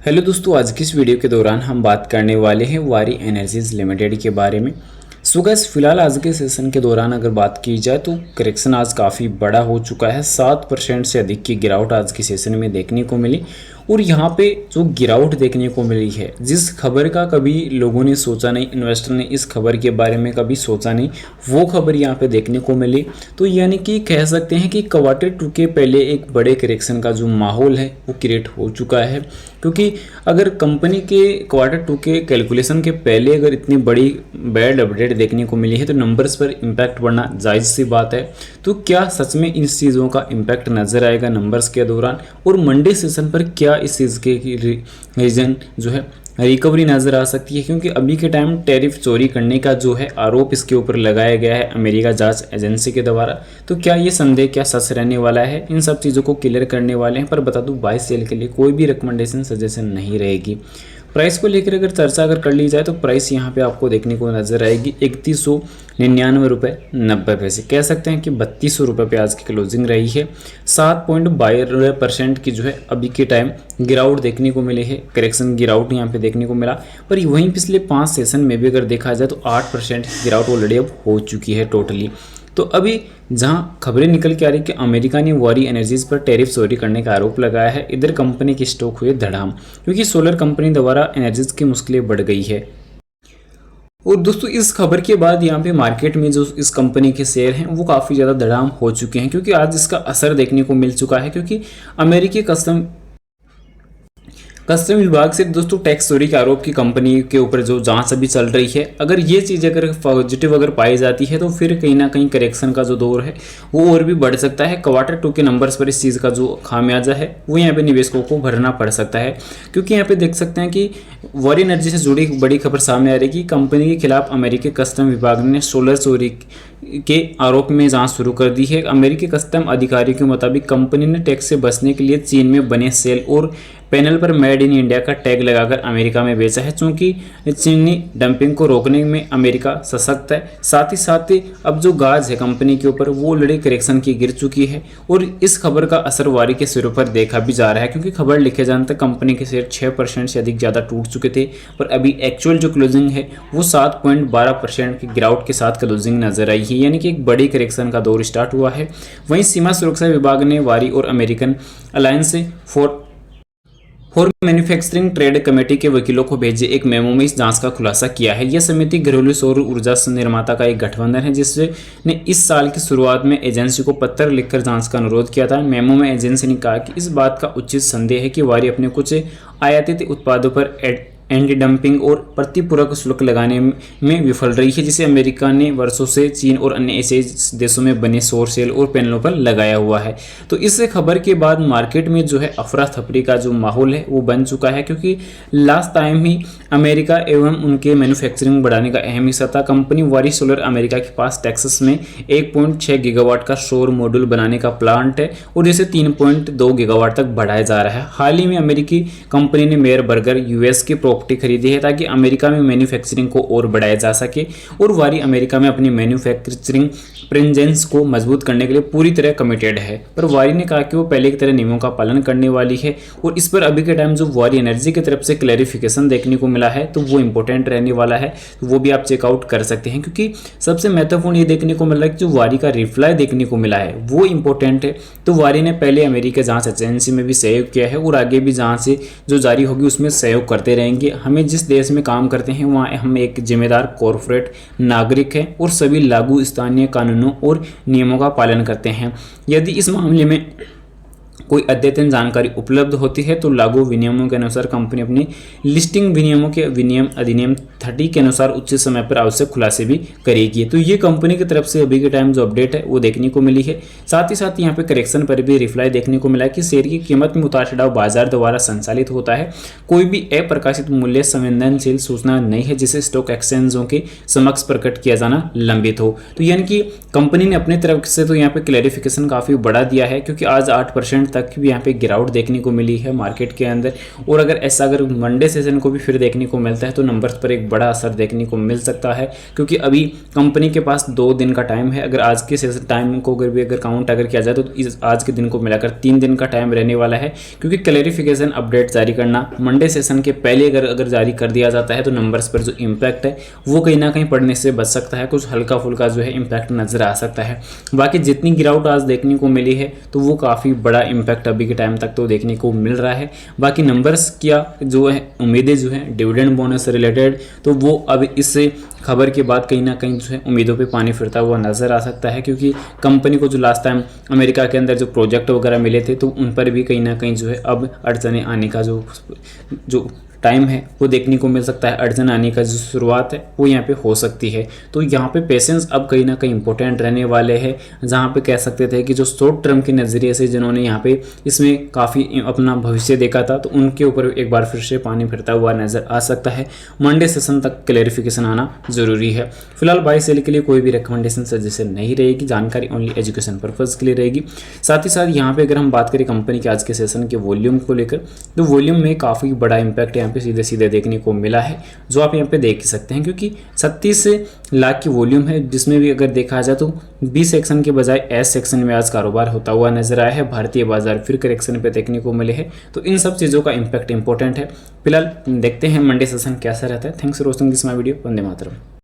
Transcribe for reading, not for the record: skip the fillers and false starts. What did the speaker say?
Hello दोस्तों, आज की इस वीडियो के दौरान हम बात करने वाले हैं वारी एनर्जीज लिमिटेड के बारे में। सो गाइस, फिलहाल आज के सेशन के दौरान अगर बात की जाए तो करेक्शन आज काफ़ी बड़ा हो चुका है। 7% से अधिक की गिरावट आज के सेशन में देखने को मिली। और यहाँ पे जो गिरावट देखने को मिली है, जिस खबर का कभी लोगों ने सोचा नहीं, इन्वेस्टर ने इस खबर के बारे में कभी सोचा नहीं, वो खबर यहाँ पे देखने को मिली। तो यानी कि कह सकते हैं कि क्वार्टर 2 के पहले एक बड़े करेक्शन का जो माहौल है वो क्रिएट हो चुका है। क्योंकि अगर कंपनी के क्वार्टर 2 के कैलकुलेशन के पहले अगर इतनी बड़ी बैड अपडेट देखने को मिली है तो नंबर्स पर इम्पैक्ट पड़ना जायज़ सी बात है। तो क्या सच में इन चीज़ों का इम्पैक्ट नज़र आएगा नंबर्स के दौरान, और मंडे सेशन पर क्या इस चीज़ के रीजन जो है रिकवरी नज़र आ सकती है? क्योंकि अभी के टाइम टैरिफ चोरी करने का जो है आरोप इसके ऊपर लगाया गया है अमेरिका जांच एजेंसी के द्वारा। तो क्या ये संदेह क्या सच रहने वाला है, इन सब चीज़ों को क्लियर करने वाले हैं। पर बता दूं, बाय सेल के लिए कोई भी रिकमेंडेशन सजेशन नहीं रहेगी। प्राइस को लेकर अगर चर्चा अगर कर ली जाए तो प्राइस यहाँ पे आपको देखने को नजर आएगी 3199 रुपये 90 पैसे, कह सकते हैं कि 3200 रुपये पे आज की क्लोजिंग रही है। 7.12% की जो है अभी के टाइम गिरावट देखने को मिली है, करेक्शन गिरावट यहाँ पे देखने को मिला। पर वहीं पिछले 5 सेशन में भी अगर देखा जाए तो 8% की गिरावट ऑलरेडी अब हो चुकी है टोटली। तो अभी जहां खबरें निकल के आ रही कि अमेरिका ने वारी एनर्जीज पर टैरिफ चोरी करने का आरोप लगाया है, इधर कंपनी की स्टॉक हुए धड़ाम, क्योंकि सोलर कंपनी द्वारा एनर्जीज की मुश्किलें बढ़ गई है। और दोस्तों, इस खबर के बाद यहाँ पे मार्केट में जो इस कंपनी के शेयर हैं वो काफ़ी ज़्यादा धड़ाम हो चुके हैं, क्योंकि आज इसका असर देखने को मिल चुका है। क्योंकि अमेरिकी कस्टम विभाग से दोस्तों टैक्स चोरी के आरोप की कंपनी के ऊपर जो जांच अभी चल रही है, अगर ये चीज़ अगर पॉजिटिव अगर पाई जाती है तो फिर कहीं ना कहीं करेक्शन का जो दौर है वो और भी बढ़ सकता है। क्वार्टर 2 के नंबर्स पर इस चीज़ का जो खामियाजा है वो यहाँ पे निवेशकों को भरना पड़ सकता है। क्योंकि यहाँ पे देख सकते हैं कि वारी एनर्जी से जुड़ी बड़ी खबर सामने आ रही है कि कंपनी के खिलाफ अमेरिकी कस्टम विभाग ने सोलर चोरी के आरोप में जांच शुरू कर दी है। अमेरिकी कस्टम अधिकारियों के मुताबिक कंपनी ने टैक्स से बचने के लिए चीन में बने सेल और पैनल पर मेड इन इंडिया का टैग लगाकर अमेरिका में बेचा है। चूंकि चीनी डंपिंग को रोकने में अमेरिका सशक्त है, साथ ही अब जो गाज है कंपनी के ऊपर वो ऑलरेडी करेक्शन की गिर चुकी है। और इस खबर का असर वारी के शेयरों पर देखा भी जा रहा है, क्योंकि खबर लिखे जाने तक कंपनी के शेयर 6% से अधिक ज़्यादा टूट चुके थे। पर अभी एक्चुअल जो क्लोजिंग है वो 7.12% की गिरावट के साथ क्लोजिंग नजर आई है, यानी कि एक बड़ी करेक्शन का दौर स्टार्ट हुआ है। वहीं सीमा सुरक्षा विभाग ने वारी और American alliance for manufacturing trade committee के वकीलों को भेजे एक मेमो में इस जांच का खुलासा किया है। यह समिति घरेलू सौर ऊर्जा निर्माता का एक गठबंधन है, जिसने इस साल की शुरुआत में एजेंसी को पत्र लिखकर जांच का अनुरोध किया था। मेमो में एजेंसी ने कहा कि इस बात का उचित संदेह है कि वारी अपने कुछ आयातित उत्पादों पर एंटी डंपिंग और प्रतिपूरक शुल्क लगाने में विफल रही है, जिसे अमेरिका ने वर्षों से चीन और अन्य एशियाई देशों में बने सौर सेल और पैनलों पर लगाया हुआ है। तो इस खबर के बाद मार्केट में जो है अफरा तफरी का जो माहौल है वो बन चुका है, क्योंकि लास्ट टाइम ही अमेरिका एवं उनके मैन्युफैक्चरिंग बढ़ाने का अहम हिस्सा था। कंपनी वारी सोलर अमेरिका के पास टेक्सास में 1.6 गीगावाट का सौर मॉड्यूल बनाने का प्लांट है और इसे 3.2 गीगावाट तक बढ़ाया जा रहा है। हाल ही में अमेरिकी कंपनी ने मेयर बर्गर यूएस के प्रॉपर्टी खरीदी है ताकि अमेरिका में मैन्युफैक्चरिंग को और बढ़ाया जा सके। और वारी अमेरिका में अपनी मैन्युफैक्चरिंग प्रेजेंस को मजबूत करने के लिए पूरी तरह कमिटेड है। पर वारी ने कहा कि वो पहले की तरह नियमों का पालन करने वाली है, और इस पर अभी के टाइम जो वारी एनर्जी की तरफ से क्लैरिफिकेशन देखने को मिला है तो वो इंपॉर्टेंट रहने वाला है। तो वो भी आप चेकआउट कर सकते हैं, क्योंकि सबसे महत्वपूर्ण ये देखने को मिला है कि जो वारी का रिप्लाई देखने को मिला है वो इंपॉर्टेंट है। तो वारी ने पहले अमेरिका जांच एजेंसी में भी सहयोग किया है और आगे भी जांच जो जारी होगी उसमें सहयोग करते रहेंगे। हमें जिस देश में काम करते हैं वहाँ हम एक जिम्मेदार कॉर्पोरेट नागरिक हैं और सभी लागू स्थानीय कानूनों और नियमों का पालन करते हैं। यदि इस मामले में कोई अद्यतन जानकारी उपलब्ध होती है तो लागू विनियमों के अनुसार कंपनी अपनी लिस्टिंग विनियमों के अधिनियम 30 के अनुसार उचित समय पर आवश्यक खुलासे भी करेगी। तो ये कंपनी की तरफ से अभी के टाइम जो अपडेट है वो देखने को मिली है। साथ ही साथ यहाँ पे करेक्शन पर भी रिप्लाई देखने को मिला है कि शेयर की कीमत में उतार चढ़ाव बाजार द्वारा संचालित होता है। कोई भी अप्रकाशित मूल्य संवेदनशील सूचना नहीं है जिसे स्टॉक एक्सचेंजों के समक्ष प्रकट किया जाना लंबित हो। तो यानी कि कंपनी ने अपनी तरफ से तो यहाँ पे क्लैरिफिकेशन काफी बढ़ा दिया है, क्योंकि आज 8% तक भी यहाँ पे गिरावट देखने को मिली है मार्केट के अंदर। और अगर मंडे सेशन को भी फिर देखने को मिलता है तो नंबर्स पर एक बड़ा असर देखने को मिल सकता है, क्योंकि अभी कंपनी के पास 2 दिन का टाइम है। अगर आज के सेशन टाइम को अगर काउंट किया जाए तो आज के दिन को मिलाकर 3 दिन का टाइम रहने वाला है, क्योंकि क्लैरिफिकेशन अपडेट जारी करना मंडे सेशन के पहले अगर जारी कर दिया जाता है तो नंबर्स पर जो इम्पैक्ट है वो कहीं ना कहीं पड़ने से बच सकता है, कुछ हल्का फुल्का जो है इम्पैक्ट नजर आ सकता है। बाकी जितनी गिरावट आज देखने को मिली है तो वो काफ़ी बड़ा इम्पैक्ट अभी के टाइम तक तो देखने को मिल रहा है। बाकी नंबर्स क्या जो है उम्मीदें जो है डिविडेंड बोनस से रिलेटेड, तो वो अब इस खबर के बाद कहीं ना कहीं जो है उम्मीदों पे पानी फिरता हुआ नजर आ सकता है, क्योंकि कंपनी को जो लास्ट टाइम अमेरिका के अंदर जो प्रोजेक्ट वगैरह मिले थे तो उन पर भी कहीं ना कहीं जो है अब अड़चने आने का जो टाइम है वो देखने को मिल सकता है। अड़चन आने का जो शुरुआत है वो यहाँ पे हो सकती है। तो यहाँ पे पेशेंस अब कहीं ना कहीं इंपॉर्टेंट रहने वाले हैं, जहाँ पे कह सकते थे कि जो शॉर्ट टर्म के नज़रिए से जिन्होंने यहाँ पे इसमें काफ़ी अपना भविष्य देखा था तो उनके ऊपर एक बार फिर से पानी फिरता हुआ नजर आ सकता है। मंडे सेशन तक क्लैरिफिकेशन आना जरूरी है। फिलहाल बाई सेल के लिए कोई भी रिकमेंडेशन सजेशन नहीं रहेगी, जानकारी ओनली एजुकेशन पर्पज़ के लिए रहेगी। साथ ही साथ यहाँ पे अगर हम बात करें कंपनी के आज के सेशन के वॉल्यूम को लेकर, तो वॉल्यूम में काफ़ी बड़ा इंपैक्ट यहाँ पे सीधे सीधे देखने को मिला है, जो आप यहाँ पे देख सकते हैं, क्योंकि 36 लाख की वॉल्यूम है, जिसमें भी अगर देखा जाए तो बी सेक्शन के बजाय एस सेक्शन में आज कारोबार होता हुआ नजर आया है। भारतीय बाजार फिर करेक्शन पे देखने को मिले हैं, तो इन सब चीज़ों का इंपैक्ट इंपॉर्टेंट है। फिलहाल देखते हैं मंडे सेशन कैसा रहता है। Thanks for watching this my video. Vande Mataram.